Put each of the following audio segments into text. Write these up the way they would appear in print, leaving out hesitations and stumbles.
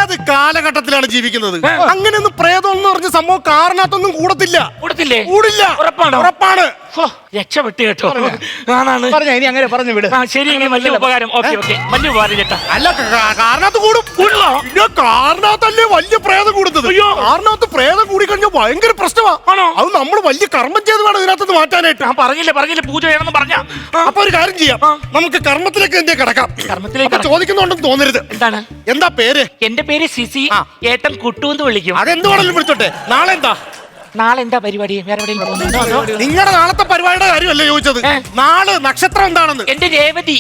ഏത് കാലഘട്ടത്തിലാണ് ജീവിക്കുന്നത്? അങ്ങനെയൊന്നും പ്രേതം എന്ന് പറഞ്ഞ സംഭവം കാരണത്തൊന്നും കൂടത്തില്ല. കൂടില്ല. ഉറപ്പാണ്. രക്ഷപ്പെട്ട് കേട്ടോ. ഇനി അങ്ങനെ പറഞ്ഞു വിട്. ശരി, വലിയ ഉപകാരം. വലിയ ഉപകാരം ചേട്ടാ. അല്ല, കാരണത്ത് കൂടും. കാരണത്തല്ലേ വലിയ പ്രേതം കൂടുന്നത്. കാരണത്ത് പ്രേതം കൂടി കഴിഞ്ഞാൽ ഭയങ്കര പ്രശ്നമാണ്. അത് നമ്മൾ വലിയ കർമ്മം ചെയ്ത് വേണം ഇതിനകത്ത് മാറ്റാനായിട്ട്. പറഞ്ഞില്ല പൂജ ചെയ്യണമെന്ന് പറഞ്ഞ. അപ്പൊ ഒരു കാര്യം ചെയ്യാം, നമുക്ക് കർമ്മത്തിലേക്ക് എന്തേ കിടക്കാം. ചോദിക്കുന്നുണ്ടെന്ന് തോന്നരുത്. എന്താണ്? എന്താ പേര്? എന്റെ പേര് സിസി. ഏട്ടൻ കുട്ടൂന്ന് വിളിക്കും. അതെന്തുവാണെങ്കിലും വിളിച്ചോട്ടെ. നാളെ എന്താ പരിപാടി? വേറെ നിങ്ങളുടെ നാളത്തെ പരിപാടിയുടെ കാര്യമല്ലേ ചോദിച്ചത്? നാളെ നക്ഷത്രം എന്താണെന്ന്. എന്റെ രേവതി.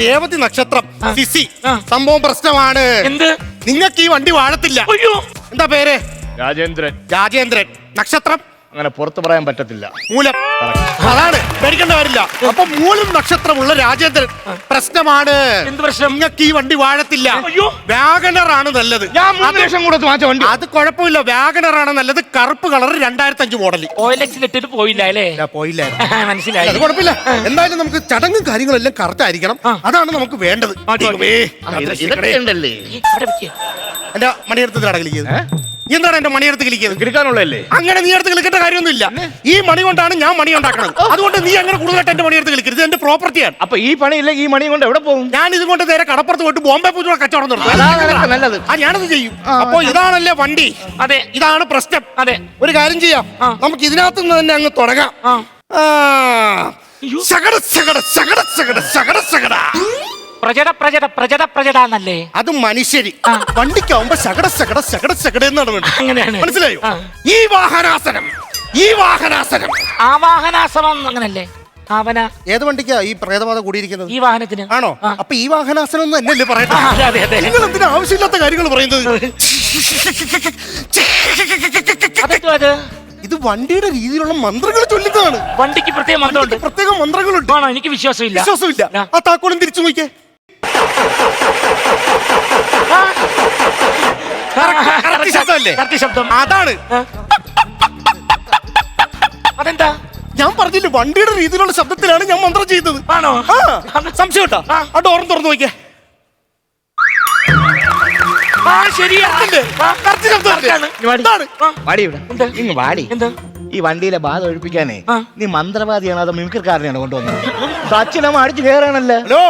രേവതി നക്ഷത്രം. സിസി. സംഭവം പ്രശ്നമാണ്. എന്ത്? നിങ്ങൾക്ക് ഈ വണ്ടി വാഴത്തില്ല. എന്താ പേര്? രാജേന്ദ്രൻ. നക്ഷത്രം അങ്ങനെ പുറത്തു പറയാൻ പറ്റത്തില്ല. മൂലം. അതാണ്, പേടിക്കേണ്ട കാര്യമില്ല. അപ്പൊ മൂലം നക്ഷത്രമുള്ള രാജേന്ദ്രൻ പ്രശ്നമാണ്. എന്ത് പ്രശ്നം? നിങ്ങൾക്ക് ഈ വണ്ടി വാഴത്തില്ല. വാഗണർ ആണ് നല്ലത്. ഞാൻ 3 ലക്ഷം കൊടുത്ത് വാങ്ങിച്ച വണ്ടി. അത് കുഴപ്പമില്ല, വാഗണർ ആണ് നല്ലത്. കറുപ്പ് കളർ 2005 മോഡൽ. ഇട്ടിട്ട് പോയില്ല അല്ലേ? പോയില്ല. മനസ്സിലായി. അത് കുഴപ്പമില്ല. എന്തായാലും നമുക്ക് ചടങ്ങും കാര്യങ്ങളെല്ലാം കറക്റ്റ് ആയിരിക്കണം. അതാണ് നമുക്ക് വേണ്ടത്. എന്റെ മണിയെടുത്ത് കളിക്കുന്നത് എന്താണ്? എന്റെ മണിയെടുത്ത് കളിക്കുന്നത് അങ്ങനെ നീ എടുത്ത് കളിക്കേണ്ട കാര്യമൊന്നുമില്ല. ഈ മണി കൊണ്ടാണ് ഞാൻ മണി ഉണ്ടാക്കുന്നത്. അതുകൊണ്ട് നീ അങ്ങനെ കൂടുതലായിട്ട് എന്റെ മണിയെടുത്ത് കളിക്കരുത്. എന്റെ പ്രോപ്പർട്ടിയാണ്. അപ്പൊ ഈ പണിയില്ല, ഈ മണി കൊണ്ട് എവിടെ പോകും? ഞാൻ ഇതുകൊണ്ട് നേരെ കടപ്പുറത്ത് പോയിട്ട് ബോംബെ പൂജ കച്ചവടം നടത്തും. നല്ലത്. ഞാനത് ചെയ്യും. അപ്പൊ ഇതാണല്ലേ വണ്ടി. അതെ, ഇതാണ് പ്രശ്നം. അതെ, ഒരു കാര്യം ചെയ്യാം, നമുക്ക് ഇതിനകത്ത് നിന്ന് തന്നെ അങ്ങ് തുടങ്ങാം. പ്രജടന്നല്ലേ? അത് മനുഷ്യരി. വണ്ടിക്കാവുമ്പോ ശകട എന്നാണ് വേണ്ടത്. മനസ്സിലായോ? ഈ വാഹനാസനം. ആവാഹനാസനം അങ്ങനല്ലേ? ഏത് വണ്ടിക്കാ ഈ പ്രേതബാധ കൂടിയിരിക്കുന്നത്? ഈ വാഹനത്തിന്. ആണോ? അപ്പൊ ഈ വാഹനാസനം ഒന്നും എന്നല്ലേ പറയട്ടെ. നിങ്ങൾ എന്തിനാ ആവശ്യമില്ലാത്ത കാര്യങ്ങൾ പറയുന്നത്? ഇത് വണ്ടിയുടെ രീതിയിലുള്ള മന്ത്രങ്ങൾ ചൊല്ലുന്നതാണ്. വണ്ടിക്ക് പ്രത്യേക മന്ത്രങ്ങളുണ്ട്. എനിക്ക് വിശ്വാസമില്ല. ആ താക്കോലും തിരിച്ചു നോക്കിയേ. ശബ്ദം അതാണ്. അതെന്താ? ഞാൻ പറഞ്ഞില്ലേ, വണ്ടിയുടെ രീതിയിലുള്ള ശബ്ദത്തിലാണ് ഞാൻ മന്ത്രം ചെയ്തത്. ആണോ? സംശയം കേട്ടോ? ആ ഡോറും തുറന്നു നോക്കിയേ. ഈ വണ്ടിയിലെ ബാധ ഒഴിപ്പിക്കാനേ നീ മന്ത്രവാദിയാണോ അതോ മിമിക്രിക്കാരനെയാണോ കൊണ്ടുവന്നത്? സച്ചിനമ്മ അടിച്ചു കയറാണല്ലേ? ഹലോ,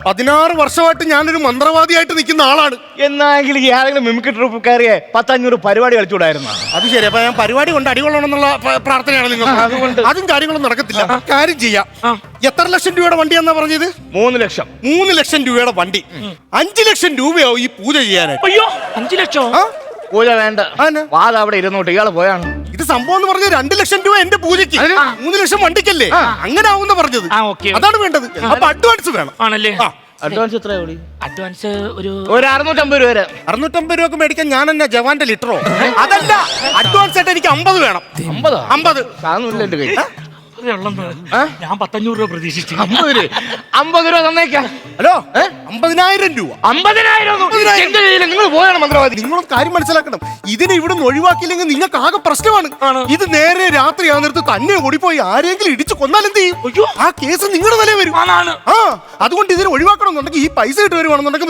16 വർഷമായിട്ട് ഞാനൊരു മന്ത്രവാദിയായിട്ട് നിൽക്കുന്ന ആളാണ്. എന്നാണെങ്കിൽ ഏതെങ്കിലും മിമിക്രി ട്രൂപ്പുകാരിയെ 10-500 പരിപാടി കളിച്ചുകൂടായിരുന്നു. അത് ശരി. അപ്പൊ ഞാൻ പരിപാടി കൊണ്ട് അടികൊള്ളണമെന്നുള്ള പ്രാർത്ഥനയാണ് നിങ്ങൾ. അതുകൊണ്ട് അതും കാര്യങ്ങളൊന്നും നടക്കത്തില്ല. കാര്യം ചെയ്യാം. എത്ര ലക്ഷം രൂപയുടെ വണ്ടിയാന്നാ പറഞ്ഞത്? 3 ലക്ഷം. 3 ലക്ഷം രൂപയുടെ വണ്ടി. 5 ലക്ഷം രൂപയാവും ഈ പൂജ ചെയ്യാനായിട്ട്. അയ്യോ, 5 ലക്ഷം? പൂജ വേണ്ട, വാദം അവിടെ ഇരുന്നോട്ട് ഇയാള് പോയാണ്. ഇത് സംഭവം എന്ന് പറഞ്ഞത് 2 ലക്ഷം രൂപ എന്റെ പൂജയ്ക്ക്, 3 ലക്ഷം വണ്ടിക്കല്ലേ? അങ്ങനെ ആവുന്ന പറഞ്ഞത്. അതാണ് വേണ്ടത്. അപ്പൊ അഡ്വാൻസ് വേണം. ആണല്ലേ? അഡ്വാൻസ് എത്ര? അഡ്വാൻസ് ഒരു 650 രൂപ വരെ. 650 രൂപക്ക് മേടിക്കാൻ ഞാൻ എന്നാ ജവാന്റെ ലിറ്ററോ? അതല്ല, അഡ്വാൻസ് ആയിട്ട് എനിക്ക് 50 വേണം. 50 സാധനമില്ല എന്റെ കയ്യിൽ. ഞാൻ 500 രൂപ പ്രതീക്ഷിച്ചു. 50 രൂപ തന്നേക്കാം. ഹലോ, 50,000 രൂപ. 50,000 നിങ്ങൾ പോയാണ് മന്ത്രവാദി. നിങ്ങളൊരു കാര്യം മനസ്സിലാക്കണം. ഇതിനെ ഇവിടെ നിന്ന് ഒഴിവാക്കിയില്ലെങ്കിൽ നിങ്ങൾക്ക് ആകെ പ്രശ്നമാണ്. ഇത് നേരെ രാത്രി ആ നേരത്ത് തന്നെ ഓടിപ്പോയി ആരെങ്കിലും ഇടിച്ചു കൊന്നാൽ എന്ത് ചെയ്യും? ആ കേസ് നിങ്ങളുടെ തലേ വരും. അതുകൊണ്ട് ഇതിനെ ഒഴിവാക്കണമെന്നുണ്ടെങ്കിൽ ഈ പൈസ ഇട്ട് വരുവാണെന്നുണ്ടെങ്കിൽ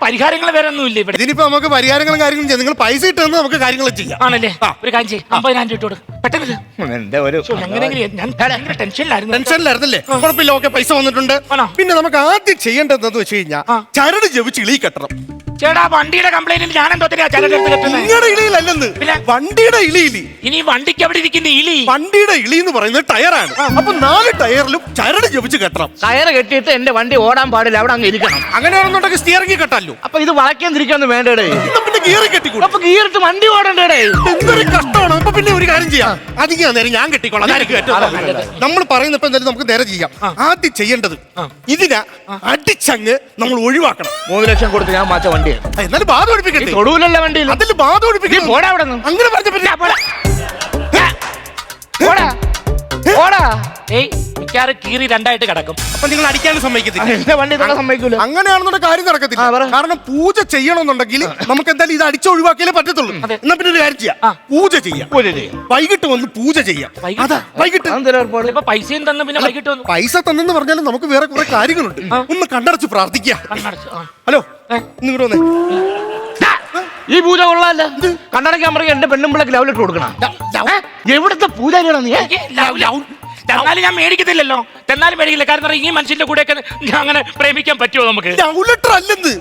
പരിഹാരങ്ങൾ വേറെ ഒന്നുമില്ല ഇവിടെ. ഇതിനിപ്പോ നമുക്ക് പരിഹാരങ്ങളും കാര്യങ്ങളും ചെയ്യാം. നിങ്ങൾ പൈസ ഇട്ട് തന്നെ നമുക്ക് കാര്യങ്ങൾ ചെയ്യാം. ആണല്ലേ? ഒരു കാര്യം ചെയ്യും, 50,000 ഇട്ടോട് പെട്ടെന്ന്. ടെൻഷനിലായിരുന്നല്ലേ? കുഴപ്പമില്ല, ഓക്കെ, പൈസ വന്നിട്ടുണ്ട്. പിന്നെ നമുക്ക് ആദ്യം ചെയ്യേണ്ടതെന്ന് വെച്ച് കഴിഞ്ഞാൽ ചരട് ജപിച്ച് ഇളി കെട്ടണം. ചേട്ടാ, വണ്ടിയുടെ കംപ്ലൈന്റിൽ ഞാൻ എന്തോ നിങ്ങളുടെ ഇളിയിലല്ലെന്ന്, വണ്ടിയുടെ ഇളിയിൽ. ഇനി വണ്ടിക്ക് അവിടെ ഇരിക്കുന്ന ഇളി, വണ്ടിയുടെ ഇളി എന്ന് പറയുന്നത് ടയറാണ്. അപ്പൊ 4 ടയറിലും ചരട് ജപിച്ച് കെട്ടണം. ടയർ കെട്ടിയിട്ട് എന്റെ വണ്ടി ഓടാൻ പാടില്ല, അവിടെ അങ്ങ് ഇരിക്കണം. അങ്ങനെയാണെന്നുണ്ടെങ്കിൽ സ്റ്റിയറിംഗ് കെട്ടാലോ. അപ്പൊ ഇത് വളയ്ക്കാൻ തിരിക്കാന്ന് വേണ്ടേ? പിന്നെ ഗിയർ കെട്ടിക്കൂടും. അപ്പൊ ഗിയറിട്ട് വണ്ടി ഓടണ്ടേ? എന്തൊരു കഷ്ടമാണ്. അപ്പൊ പിന്നെ ഒരു കാര്യം ചെയ്യാം, അധികം നേരം ഞാൻ കെട്ടിക്കോളാം. നമ്മൾ പറയുന്നപ്പോ എന്തായാലും നമുക്ക് നേരെ ചെയ്യാം. ആദ്യം ചെയ്യേണ്ടത് ഇതിനെ അടിച്ചങ്ങ് നമ്മൾ ഒഴിവാക്കണം. 3 ലക്ഷം കൊടുത്ത് ഞാൻ മാച്ച വണ്ടി. എന്നാലും ബാധ ഒഴിപ്പിക്കട്ടെ. തൊടുവിലല്ല വണ്ടിയിൽ. അതിൽ ബാധ ഒഴിപ്പിക്കും. പോടാ അവിടെ നിന്ന്. അങ്ങനെ പറഞ്ഞ കീറി 2ആയിട്ട് കിടക്കും. അപ്പൊ നിങ്ങൾ അടിക്കാനും സമ്മതിക്കത്തില്ല. എന്റെ വണ്ടി സമ്മതിക്കൂല. അങ്ങനെയാണെന്നുള്ള കാര്യം നടക്കത്തില്ല. കാരണം പൂജ ചെയ്യണമെന്നുണ്ടെങ്കിൽ നമുക്ക് എന്തായാലും ഇത് അടിച്ച് ഒഴിവാക്കിയാലേ പറ്റത്തുള്ളൂ. എന്നാ പിന്നെ ഒരു കാര്യം ചെയ്യാം, പൂജ ചെയ്യാം. വൈകിട്ട് വന്ന് പൂജ ചെയ്യാം. വൈകിട്ട് പൈസയും തന്നു. പിന്നെ വൈകിട്ട് വന്നു പൈസ തന്നെന്ന് പറഞ്ഞാലും നമുക്ക് വേറെ കുറെ കാര്യങ്ങളുണ്ട്. ഒന്ന് കണ്ണടച്ച് പ്രാർത്ഥിക്കുക. ഹലോ, നിങ്ങോട്ട് വന്നേ. ഈ പൂജ കൊള്ളാല്ല. കണ്ണടക്കാൻ പറയും എന്റെ പെണ്ണുമ്പിളക്ക് ലവ് ലെറ്റർ കൊടുക്കണം. എവിടത്തെ പൂജാരിയാണോ നീ? തന്നാലും ഞാൻ മേടിക്കത്തില്ലല്ലോ. തന്നാലും മേടിക്കില്ല. കാരണം ഈ മനുഷ്യന്റെ കൂടെയൊക്കെ ഞാൻ അങ്ങനെ പ്രേമിക്കാൻ പറ്റുമോ നമുക്ക്? ലവ് ലെറ്റർ അല്ലെന്ന്.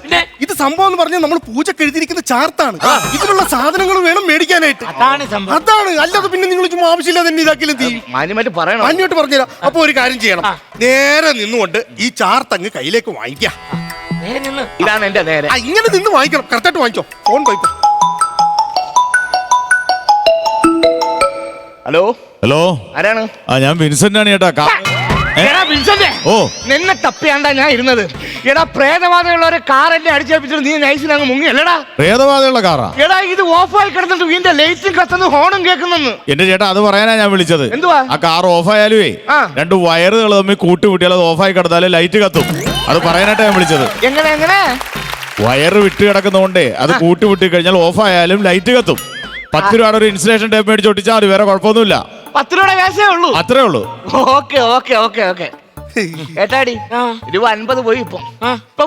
ഇത് സംഭവം എന്ന് പറഞ്ഞാൽ നമ്മൾ പൂജക്ക് എഴുതിയിരിക്കുന്ന ചാർത്താണ്. ഇതിനുള്ള സാധനങ്ങൾ വേണം മേടിക്കാനായിട്ട്. അതാണ് സംഭവം. അതാണ്. അല്ലാതെ പിന്നെ നിങ്ങൾ ചുമ്മാ ആവശ്യമില്ലാതെ തന്നെ ഇതാക്കിയില്ല. മാന്യമായിട്ട് പറയണം. മാന്യമായിട്ട് പറഞ്ഞുതരാം. അപ്പൊ ഒരു കാര്യം ചെയ്യണം. നേരെ നിന്നുകൊണ്ട് ഈ ചാർത്ത് അങ്ങ് കയ്യിലേക്ക് വാങ്ങിക്കാം. ഇതാണ് എന്റെ നേരെ. ഇങ്ങനെ നിന്ന് വാങ്ങിക്കണം. കറക്റ്റായിട്ട് വാങ്ങിച്ചോ. ഫോൺ പോയിപ്പോ. ഹലോ ഹലോ, ആരാണ്? ഞാൻ വിൻസെന്റ് ആണ് ചേട്ടാ. ഓ, നിന്നെ തപ്പിയാണ്ടാ ഞാൻ ഇരുന്നത്. എടാ പ്രേതബാധയുള്ള ഒരു കാർ എന്നെ അടിച്ചേൽപ്പിച്ചിട്ട് നീ നൈസിന് അങ്ങ് മുങ്ങി അല്ലടാ? പ്രേതബാധയുള്ള കാറാ? എടാ ഇത് ഓഫായി കിടന്നിട്ട് വീണ്ടും ലൈറ്റും കത്തുന്നു, ഹോണും കേൾക്കുന്നെന്ന്. എന്റെ ചേട്ടാ അത് പറയാനാ ഞാൻ വിളിച്ചത്. എന്തുവാ? ആ കാർ ഓഫായാലുവേ രണ്ട് വയറുകൾ തമ്മിൽ കൂട്ടിമുട്ടിയാൽ അത് ഓഫായി കിടന്നാലേ ലൈറ്റ് കത്തും. അത് പറയാനായിട്ടാ ഞാൻ വിളിച്ചത്. എങ്ങനെ? വയറ് വിട്ട് കിടക്കുന്നതുകൊണ്ടേ അത് കൂട്ടിമുട്ടി കഴിഞ്ഞാൽ ഓഫായാലും ലൈറ്റ് കത്തും. 10 രൂപയുടെ ഒരു ഇൻസുലേഷൻ ടേപ്പ് മേടിച്ച് ഒട്ടിച്ചാൽ മതി, വേറെ കുഴപ്പമൊന്നുമില്ല. 10 രൂപയുടെ കേസേ ഉള്ളൂ. അത്രേ ഉള്ളൂ. ഓക്കെ ഏട്ടാടി രൂപ 50 പോയി. ഇപ്പൊ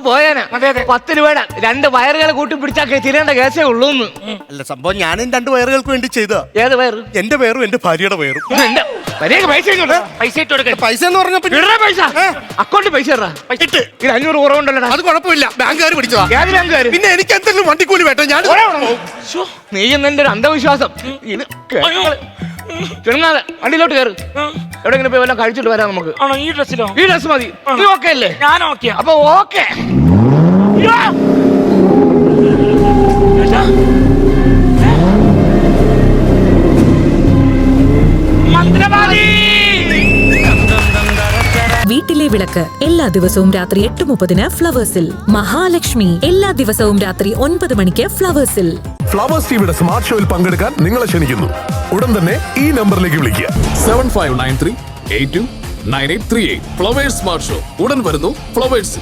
പോയാനാ 10 രൂപയുടെ 2 വയറുകളെ കൂട്ടി പിടിച്ചാൽ തിരേണ്ട കേസേ ഉള്ളൂ. അല്ല സംഭവം ഞാനും 2 വയറുകൾക്ക് വേണ്ടി ചെയ്ത. ഏത് വയറ്? എന്റെ പേരും എന്റെ ഭാര്യയുടെ പേരും. പൈസ ഇട്ട് കൊടുക്കണം. പൈസ എന്ന് പറഞ്ഞപ്പോ പൈസ അക്കൗണ്ടിൽ പൈസ ഇട്ട്. 500 കുറവുണ്ടല്ലോ. അത് കുഴപ്പമില്ല, ബാങ്കുകാർ പിടിച്ചതാ. ഏത് ബാങ്കുകാര്? പിന്നെ എനിക്ക് എന്തെങ്കിലും വണ്ടിക്കൂലി വേണ്ട. ഞാൻ നീ എന്നെ ഒരു അന്ധവിശ്വാസം. ചെറുങ്ങാതെ വണ്ടിയിലോട്ട് കയറ്. എവിടെങ്കിലും പോയി വല്ലതും കഴിച്ചിട്ട് വരാം നമുക്ക്. ആണോ? ഈ ഡ്രസ്സിലോ? ഈ ഡ്രസ് മതി. നീ ഓക്കെ അല്ലേ? ഞാൻ ഓക്കെ. അപ്പൊ ഓക്കെ. വീട്ടിലെ വിളക്ക് എല്ലാ ദിവസവും രാത്രി 8:30 ഫ്ലവേഴ്സിൽ. മഹാലക്ഷ്മി എല്ലാ ദിവസവും രാത്രി 9 മണിക്ക് ഫ്ലവേഴ്സിൽ. ഫ്ലവേഴ്സ് ടിവിയുടെ സ്മാർട്ട് ഷോയിൽ പങ്കെടുക്കാൻ നിങ്ങളെ ക്ഷണിക്കുന്നു. ഉടൻ തന്നെ ഈ നമ്പറിലേക്ക് വിളിക്കുക. 7593829838. ഫ്ലവേഴ്സ് സ്മാർട്ട് ഷോ ഉടൻ വരുന്നു ഫ്ലവേഴ്സ്.